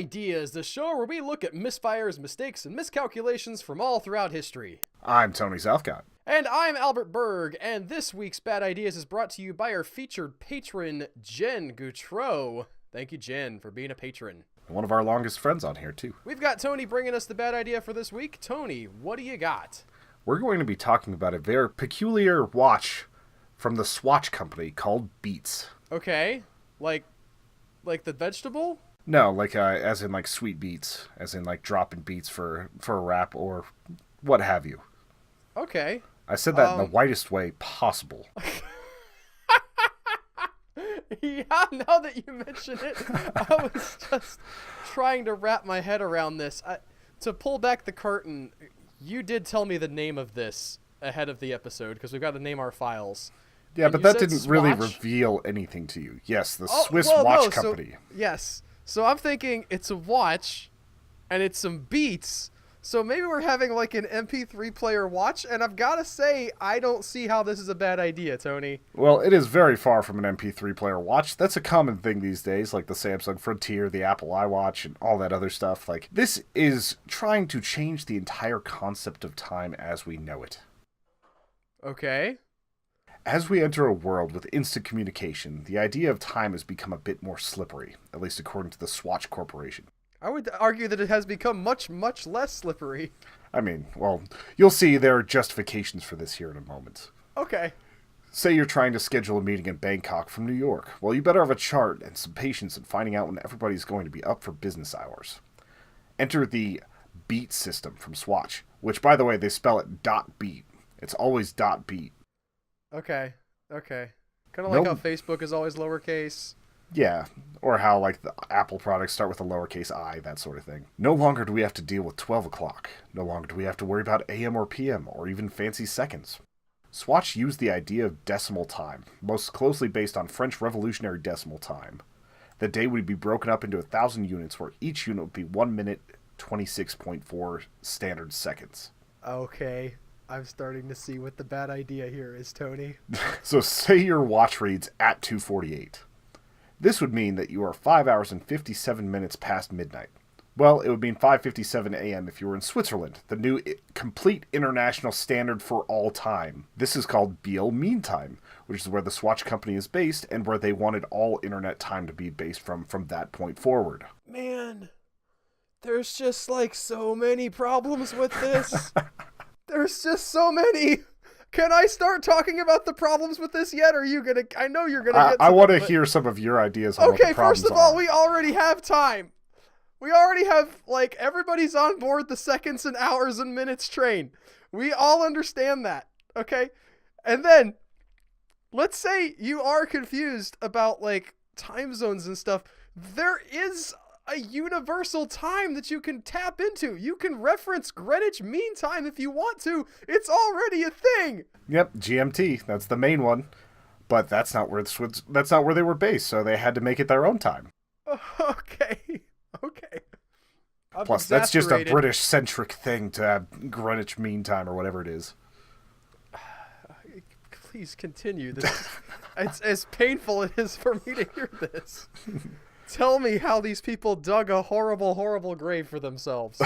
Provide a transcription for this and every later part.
Ideas, the show where we look at misfires, mistakes, and miscalculations from all throughout history. I'm Tony Southcott. And I'm Albert Berg, and this week's Bad Ideas is brought to you by our featured patron, Jen Goutreau. Thank you, Jen, for being a patron. One of our longest friends on here, too. We've got Tony bringing us the bad idea for this week. Tony, what do you got? We're going to be talking about a very peculiar watch from the Swatch company called Beats. Okay, like the vegetable? No, as in sweet beats, as in dropping beats for a rap or what have you. Okay. I said that in the whitest way possible. Yeah, now that you mention it, I was just trying to wrap my head around this. To pull back the curtain, you did tell me the name of this ahead of the episode, because we've got to name our files. Yeah, And but you that said didn't really Swatch? reveal anything to you. Yes, the Swiss watch company. Yes. So I'm thinking it's a watch, and it's some beats. So maybe we're having like an MP3 player watch, and I've got to say, I don't see how this is a bad idea, Tony. Well, it is very far from an MP3 player watch. That's a common thing these days, like the Samsung Frontier, the Apple iWatch, and all that other stuff. This is trying to change the entire concept of time as we know it. Okay. As we enter a world with instant communication, the idea of time has become a bit more slippery, at least according to the Swatch Corporation. I would argue that it has become much, much less slippery. I mean, well, you'll see there are justifications for this here in a moment. Okay. Say you're trying to schedule a meeting in Bangkok from New York. Well, you better have a chart and some patience in finding out when everybody's going to be up for business hours. Enter the Beat system from Swatch, which, by the way, they spell it .beat. It's always .beat. Okay. Kind of like how Facebook is always lowercase. Yeah, or how the Apple products start with a lowercase I, that sort of thing. No longer do we have to deal with 12 o'clock. No longer do we have to worry about AM or PM, or even fancy seconds. Swatch used the idea of decimal time, most closely based on French Revolutionary decimal time. The day would be broken up into 1,000 units, where each unit would be 1 minute, 26.4 standard seconds. Okay. I'm starting to see what the bad idea here is, Tony. So say your watch reads at 2:48. This would mean that you are 5 hours and 57 minutes past midnight. Well, it would mean 5:57 a.m. if you were in Switzerland, the new complete international standard for all time. This is called BL Mean Time, which is where the Swatch company is based and where they wanted all internet time to be based from that point forward. Man, there's just so many problems with this. There's just so many. Can I start talking about the problems with this yet? Or are you gonna? I know you're gonna get. I want to hear some of your ideas on what the problems first of all, are. we already have time. We already have everybody's on board the seconds and hours and minutes train. We all understand that, okay? And then, let's say you are confused about time zones and stuff. There is a universal time that you can tap into. You can reference Greenwich Mean Time if you want to. It's already a thing. Yep, GMT. That's the main one, but that's not where they were based. So they had to make it their own time. Okay. Plus, that's just a British-centric thing to have Greenwich Mean Time or whatever it is. Please continue. It's as painful it is for me to hear this. Tell me how these people dug a horrible, horrible grave for themselves.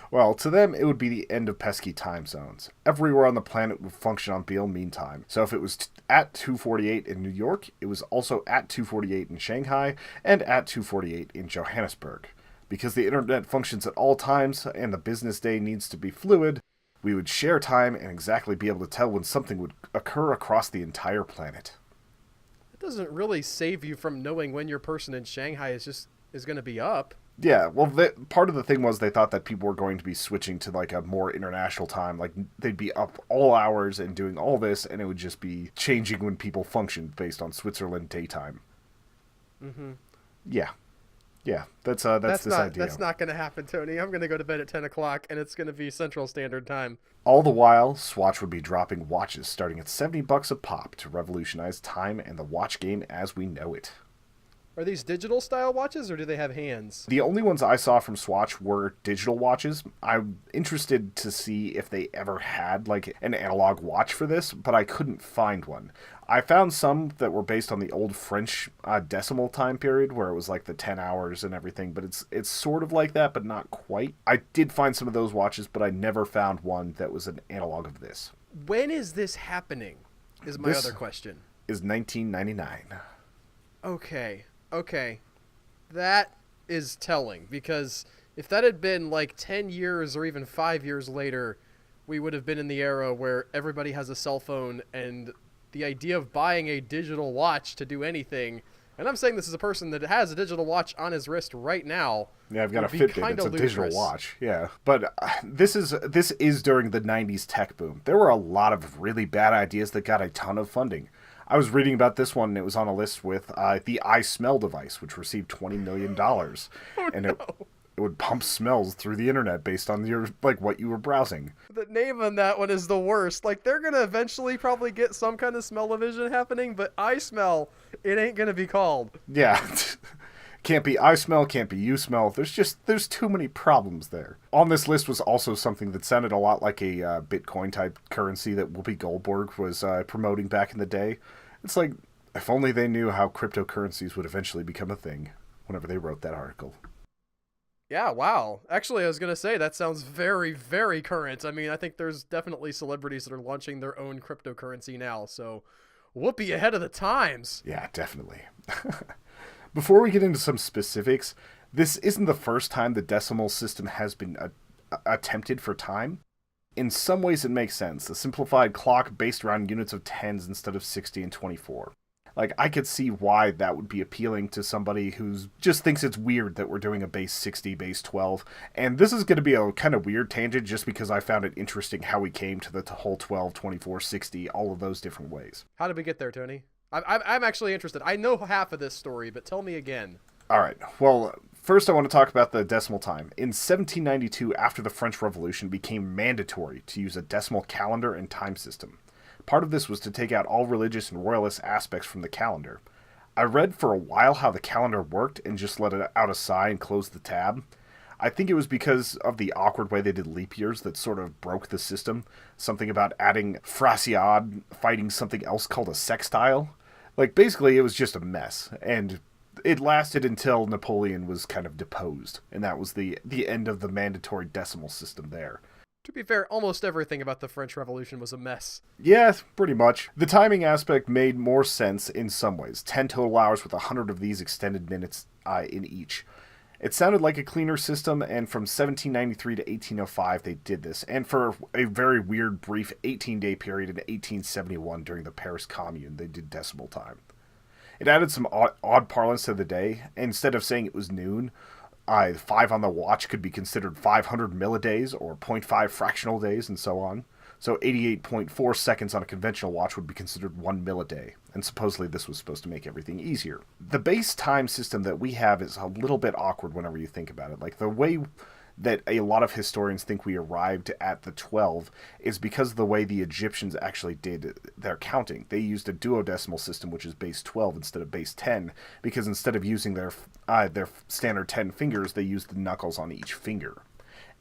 Well, to them, it would be the end of pesky time zones. Everywhere on the planet would function on BL Mean Time. So if it was at 2:48 in New York, it was also at 2:48 in Shanghai and at 2:48 in Johannesburg. Because the internet functions at all times and the business day needs to be fluid, we would share time and exactly be able to tell when something would occur across the entire planet. It doesn't really save you from knowing when your person in Shanghai is going to be up. Yeah, well, part of the thing was they thought that people were going to be switching to a more international time. They'd be up all hours and doing all this, and it would just be changing when people functioned based on Switzerland daytime. Mm-hmm. Yeah, that's this idea. That's not going to happen, Tony. I'm going to go to bed at 10 o'clock, and it's going to be Central Standard Time. All the while, Swatch would be dropping watches starting at $70 a pop to revolutionize time and the watch game as we know it. Are these digital style watches or do they have hands? The only ones I saw from Swatch were digital watches. I'm interested to see if they ever had like an analog watch for this, but I couldn't find one. I found some that were based on the old French decimal time period where it was like the 10 hours and everything, but it's sort of like that, but not quite. I did find some of those watches, but I never found one that was an analog of this. When is this happening? Is my other question. Is 1999. Okay. That is telling, because if that had been like 10 years or even 5 years later, we would have been in the era where everybody has a cell phone, and the idea of buying a digital watch to do anything, and I'm saying this as a person that has a digital watch on his wrist right now. Yeah, I've got a Fitbit. It's a digital watch. Yeah, but this is during the 90s tech boom. There were a lot of really bad ideas that got a ton of funding. I was reading about this one, and it was on a list with the I Smell device, which received $20 million. It would pump smells through the internet based on your what you were browsing. The name on that one is the worst. Like, they're going to eventually probably get some kind of smell-o-vision happening, but I Smell, it ain't going to be called. Yeah. Can't be I Smell, can't be you smell. There's too many problems there. On this list was also something that sounded a lot like a Bitcoin type currency that Whoopi Goldberg was promoting back in the day. It's like, if only they knew how cryptocurrencies would eventually become a thing whenever they wrote that article. Yeah, wow. Actually, I was going to say, that sounds very, very current. I mean, I think there's definitely celebrities that are launching their own cryptocurrency now, so Whoopi ahead of the times. Yeah, definitely. Before we get into some specifics, this isn't the first time the decimal system has been attempted for time. In some ways it makes sense. The simplified clock based around units of tens instead of 60 and 24. Like, I could see why that would be appealing to somebody who just thinks it's weird that we're doing a base 60, base 12. And this is going to be a kind of weird tangent just because I found it interesting how we came to the whole 12, 24, 60, all of those different ways. How did we get there, Tony? I'm actually interested. I know half of this story, but tell me again. All right. Well, first I want to talk about the decimal time. In 1792, after the French Revolution, it became mandatory to use a decimal calendar and time system. Part of this was to take out all religious and royalist aspects from the calendar. I read for a while how the calendar worked and just let it out a sigh and closed the tab. I think it was because of the awkward way they did leap years that sort of broke the system. Something about adding Frasiad fighting something else called a sextile. Like, basically, it was just a mess. And it lasted until Napoleon was kind of deposed. And that was the end of the mandatory decimal system there. To be fair, almost everything about the French Revolution was a mess. Yeah, pretty much. The timing aspect made more sense in some ways. 10 total hours with 100 of these extended minutes in each. It sounded like a cleaner system, and from 1793 to 1805 they did this, and for a very weird, brief 18-day period in 1871 during the Paris Commune, they did decimal time. It added some odd parlance to the day. Instead of saying it was noon, 5 on the watch could be considered 500 millidays, or 0.5 fractional days, and so on. So 88.4 seconds on a conventional watch would be considered 1 milliday, and supposedly this was supposed to make everything easier. The base time system that we have is a little bit awkward whenever you think about it. Like, the way that a lot of historians think we arrived at the 12 is because of the way the Egyptians actually did their counting. They used a duodecimal system, which is base 12 instead of base 10, because instead of using their standard 10 fingers, they used the knuckles on each finger.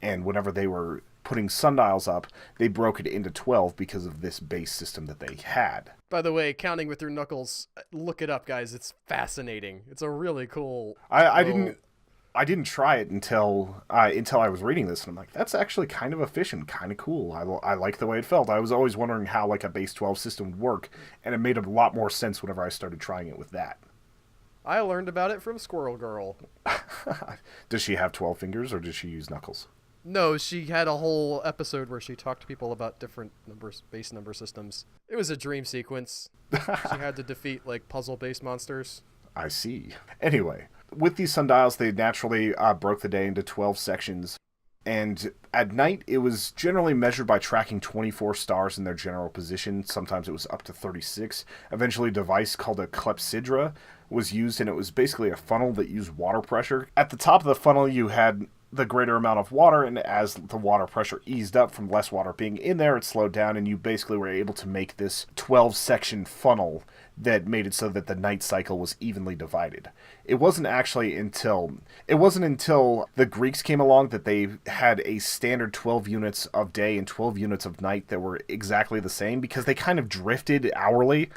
And whenever they were putting sundials up, they broke it into 12 because of this base system that they had. By the way, counting with your knuckles, look it up, guys. It's fascinating. It's a really cool... I didn't try it until I was reading this, and I'm like, that's actually kind of efficient, kind of cool. I like the way it felt. I was always wondering how like a base 12 system would work, and it made a lot more sense whenever I started trying it with that. I learned about it from Squirrel Girl. Does she have 12 fingers, or does she use knuckles? No, she had a whole episode where she talked to people about different base number systems. It was a dream sequence. She had to defeat, like, puzzle-based monsters. I see. Anyway, with these sundials, they naturally broke the day into 12 sections. And at night, it was generally measured by tracking 24 stars in their general position. Sometimes it was up to 36. Eventually, a device called a clepsydra was used, and it was basically a funnel that used water pressure. At the top of the funnel, you had the greater amount of water, and as the water pressure eased up from less water being in there, it slowed down, and you basically were able to make this 12-section funnel that made it so that the night cycle was evenly divided. It wasn't until the Greeks came along that they had a standard 12 units of day and 12 units of night that were exactly the same, because they kind of drifted hourly,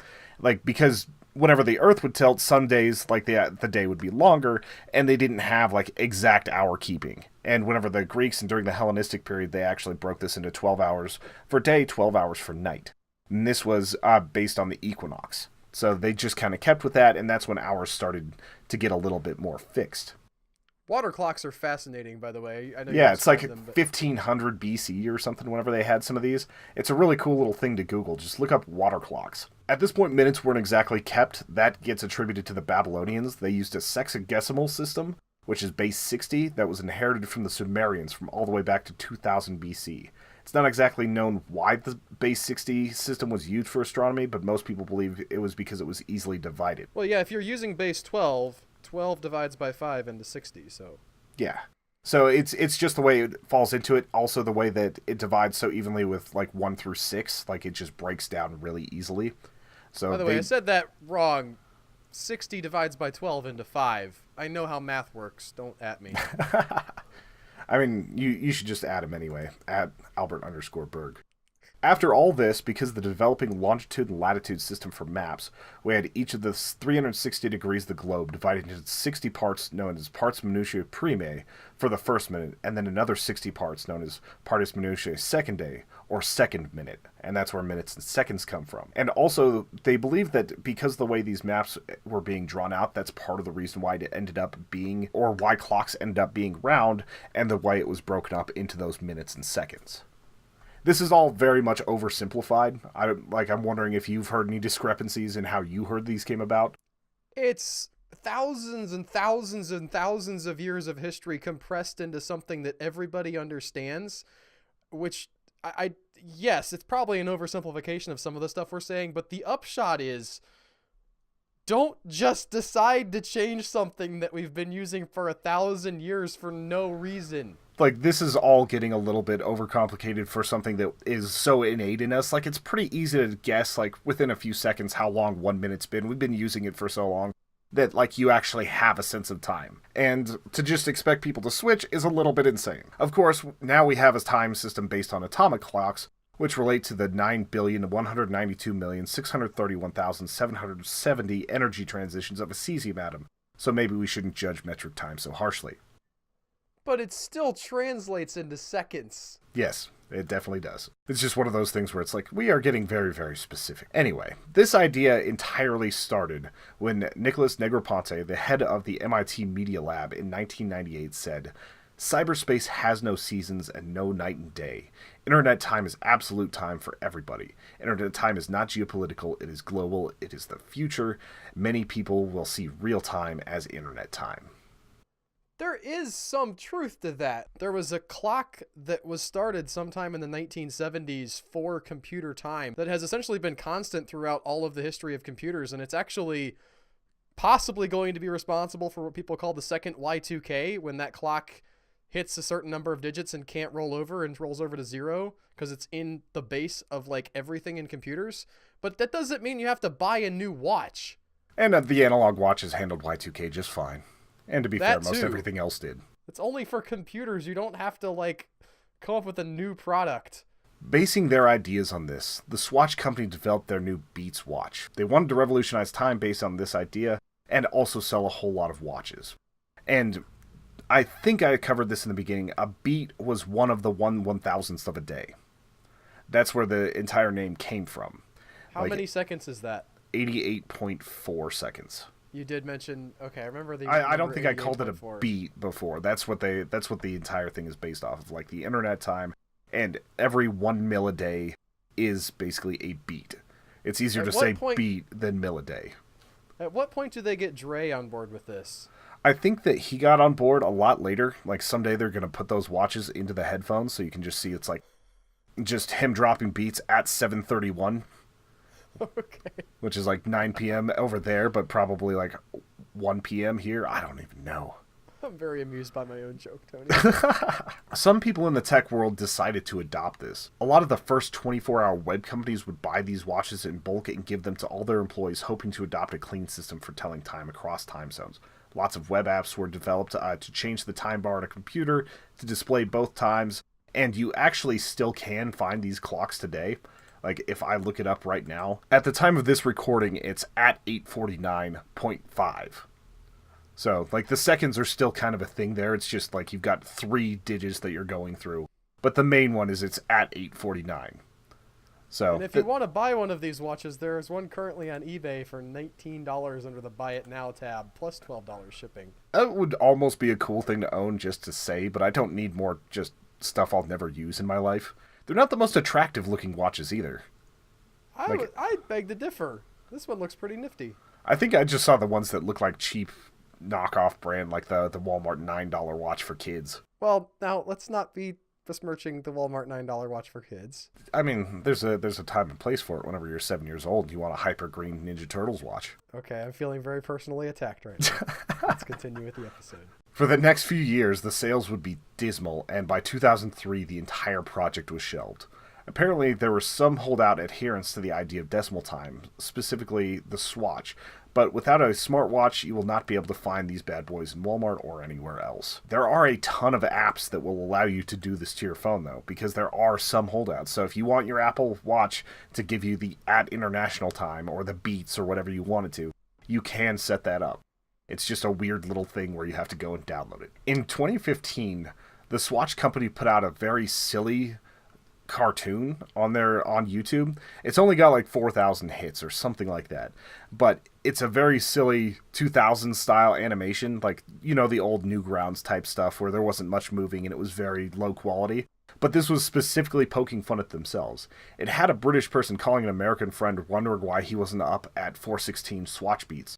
because whenever the Earth would tilt, some days, the day would be longer, and they didn't have, exact hour keeping. And whenever the Greeks, and during the Hellenistic period, they actually broke this into 12 hours for day, 12 hours for night. And this was based on the equinox. So they just kind of kept with that, and that's when hours started to get a little bit more fixed. Water clocks are fascinating, by the way. I know it's like 1500 BC or something whenever they had some of these. It's a really cool little thing to Google. Just look up water clocks. At this point, minutes weren't exactly kept. That gets attributed to the Babylonians. They used a sexagesimal system, which is base 60, that was inherited from the Sumerians from all the way back to 2000 BC. It's not exactly known why the base 60 system was used for astronomy, but most people believe it was because it was easily divided. Well, yeah, if you're using base 12, 12 divides by 5 into 60, so... Yeah. So it's just the way it falls into it. Also the way that it divides so evenly with 1 through 6, it just breaks down really easily. So by the way, I said that wrong. 60 divides by 12 into 5. I know how math works. Don't at me. I mean, you should just add him anyway, at Albert_Berg. After all this, because of the developing longitude and latitude system for maps, we had each of the 360 degrees of the globe divided into 60 parts known as parts minutiae primae for the first minute, and then another 60 parts known as partes minutiae secondae, or second minute, and that's where minutes and seconds come from. And also, they believe that because of the way these maps were being drawn out, that's part of the reason why it ended up being, or why clocks ended up being round, and the way it was broken up into those minutes and seconds. This is all very much oversimplified. I'm wondering if you've heard any discrepancies in how you heard these came about. It's thousands and thousands and thousands of years of history compressed into something that everybody understands, which yes, it's probably an oversimplification of some of the stuff we're saying, but the upshot is, don't just decide to change something that we've been using for 1,000 years for no reason. This is all getting a little bit overcomplicated for something that is so innate in us. It's pretty easy to guess, within a few seconds how long 1 minute's been. We've been using it for so long that, you actually have a sense of time. And to just expect people to switch is a little bit insane. Of course, now we have a time system based on atomic clocks, which relate to the 9,192,631,770 energy transitions of a cesium atom. So maybe we shouldn't judge metric time so harshly. But it still translates into seconds. Yes, it definitely does. It's just one of those things where it's we are getting very, very specific. Anyway, this idea entirely started when Nicholas Negroponte, the head of the MIT Media Lab in 1998, said, "Cyberspace has no seasons and no night and day. Internet time is absolute time for everybody. Internet time is not geopolitical, it is global, it is the future. Many people will see real time as internet time." There is some truth to that. There was a clock that was started sometime in the 1970s for computer time that has essentially been constant throughout all of the history of computers, and it's actually possibly going to be responsible for what people call the second Y2K, when that clock hits a certain number of digits and can't roll over and rolls over to 0 because it's in the base of everything in computers. But that doesn't mean you have to buy a new watch. And the analog watches handled Y2K just fine. And to be fair, most everything else did. It's only for computers. You don't have to, come up with a new product. Basing their ideas on this, the Swatch company developed their new Beats watch. They wanted to revolutionize time based on this idea, and also sell a whole lot of watches. And I think I covered this in the beginning. A beat was one of the 1/1000th of a day. That's where the entire name came from. How many seconds is that? 88.4 seconds. You did mention, okay, I remember the... I don't think I called it a beat before. That's what the entire thing is based off of, the internet time, and every 1 mil a day is basically a beat. It's easier to say beat than mil a day. At what point do they get Dre on board with this? I think that he got on board a lot later. Someday they're going to put those watches into the headphones so you can just see it's just him dropping beats at 7:31. Okay. Which is 9 p.m. over there, but probably 1 p.m. here. I don't even know. I'm very amused by my own joke, Tony. Some people in the tech world decided to adopt this. A lot of the first 24-hour web companies would buy these watches in bulk and give them to all their employees, hoping to adopt a clean system for telling time across time zones. Lots of web apps were developed to change the time bar on a computer to display both times, and you actually still can find these clocks today. Like, if I look it up right now, at the time of this recording, it's at 8:49.5. So, like, the seconds are still kind of a thing there. It's just, like, you've got 3 digits that you're going through. But the main one is it's at 8:49. So, and if you want to buy one of these watches, there is one currently on eBay for $19 under the Buy It Now tab, plus $12 shipping. That would almost be a cool thing to own just to say, but I don't need more just stuff I'll never use in my life. They're not the most attractive-looking watches either. I beg to differ. This one looks pretty nifty. I think I just saw the ones that look like cheap knockoff brand, like the Walmart $9 watch for kids. Well, now, let's not be besmirching the Walmart $9 watch for kids. I mean, there's a time and place for it whenever you're 7 years old and you want a hyper green Ninja Turtles watch. Okay, I'm feeling very personally attacked right now. Let's continue with the episode. For the next few years, the sales would be dismal, and by 2003, the entire project was shelved. Apparently, there was some holdout adherence to the idea of decimal time, specifically the Swatch, but without a smartwatch, you will not be able to find these bad boys in Walmart or anywhere else. There are a ton of apps that will allow you to do this to your phone, though, because there are some holdouts. So if you want your Apple Watch to give you the at international time or the beats or whatever you want it to, you can set that up. It's just a weird little thing where you have to go and download it. In 2015, the Swatch company put out a very silly cartoon on YouTube. It's only got like 4,000 hits or something like that, but it's a very silly 2000s style animation, like, you know, the old Newgrounds type stuff where there wasn't much moving and it was very low quality. But this was specifically poking fun at themselves. It had a British person calling an American friend wondering why he wasn't up at 4:16 Swatch Beats.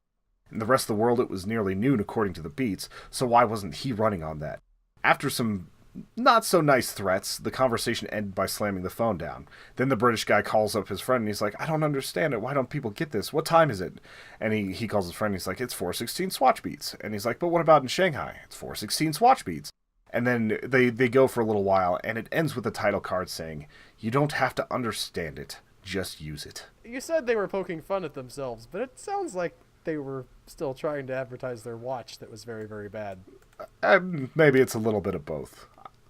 In the rest of the world, it was nearly noon according to the beats, so why wasn't he running on that? After some not so nice threats, the conversation ended by slamming the phone down. Then the British guy calls up his friend and he's like, I don't understand it. Why don't people get this? What time is it? And he calls his friend and he's like, it's 4:16 Swatch Beats. And he's like, but what about in Shanghai? It's 4:16 Swatch Beats. And then they go for a little while and it ends with a title card saying, you don't have to understand it, just use it. You said they were poking fun at themselves, but it sounds like they were still trying to advertise their watch that was very, very bad. Maybe it's a little bit of both.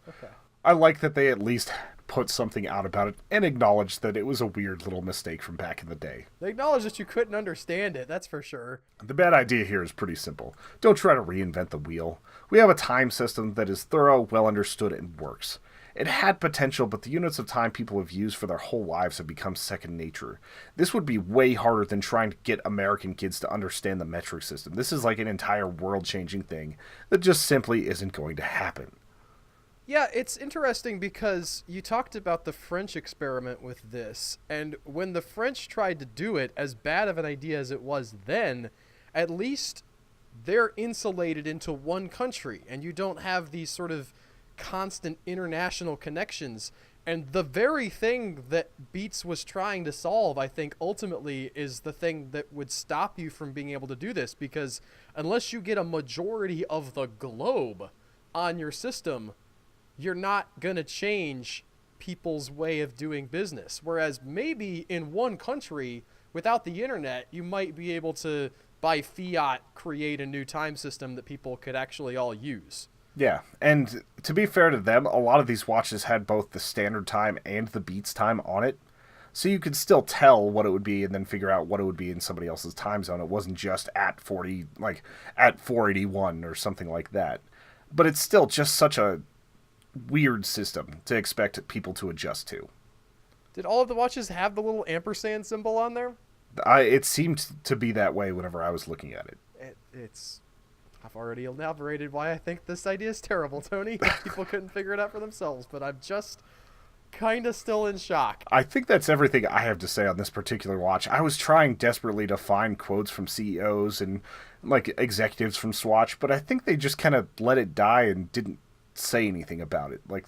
Okay. I like that they at least put something out about it and acknowledged that it was a weird little mistake from back in the day. They acknowledged that you couldn't understand it, that's for sure. The bad idea here is pretty simple. Don't try to reinvent the wheel. We have a time system that is thorough, well understood, and works. It had potential, but the units of time people have used for their whole lives have become second nature. This would be way harder than trying to get American kids to understand the metric system. This is like an entire world-changing thing that just simply isn't going to happen. Yeah, it's interesting because you talked about the French experiment with this, and when the French tried to do it, as bad of an idea as it was then, at least they're insulated into one country, and you don't have these sort of constant international connections. And the very thing that Beats was trying to solve, I think, ultimately is the thing that would stop you from being able to do this, because unless you get a majority of the globe on your system, you're not going to change people's way of doing business. Whereas maybe in one country, without the internet, you might be able to, by fiat, create a new time system that people could actually all use. Yeah, and to be fair to them, a lot of these watches had both the standard time and the beats time on it. So you could still tell what it would be and then figure out what it would be in somebody else's time zone. It wasn't just at 40, like at 481 or something like that. But it's still just such a weird system to expect people to adjust to. Did all of the watches have the little ampersand symbol on there? It seemed to be that way whenever I was looking at it. I've already elaborated why I think this idea is terrible, Tony. People couldn't figure it out for themselves, but I'm just kind of still in shock. I think that's everything I have to say on this particular watch. I was trying desperately to find quotes from CEOs and like executives from Swatch, but I think they just kind of let it die and didn't say anything about it. Like,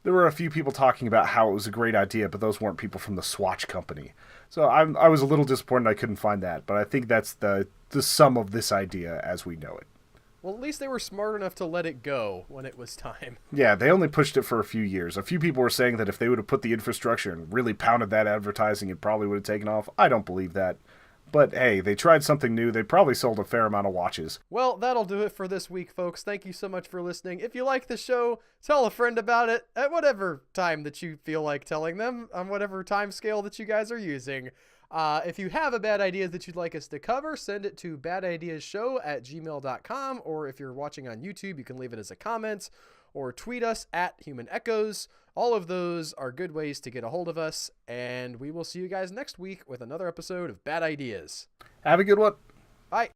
there were a few people talking about how it was a great idea, but those weren't people from the Swatch company. So I was a little disappointed I couldn't find that, but I think that's the sum of this idea as we know it. Well, at least they were smart enough to let it go when it was time. Yeah, they only pushed it for a few years. A few people were saying that if they would have put the infrastructure and really pounded that advertising, it probably would have taken off. I don't believe that. But hey, they tried something new. They probably sold a fair amount of watches. Well, that'll do it for this week, folks. Thank you so much for listening. If you like the show, tell a friend about it at whatever time that you feel like telling them, on whatever time scale that you guys are using. If you have a bad idea that you'd like us to cover, send it to badideasshow@gmail.com, or if you're watching on YouTube, you can leave it as a comment or tweet us at Human Echoes. All of those are good ways to get a hold of us, and we will see you guys next week with another episode of Bad Ideas. Have a good one. Bye.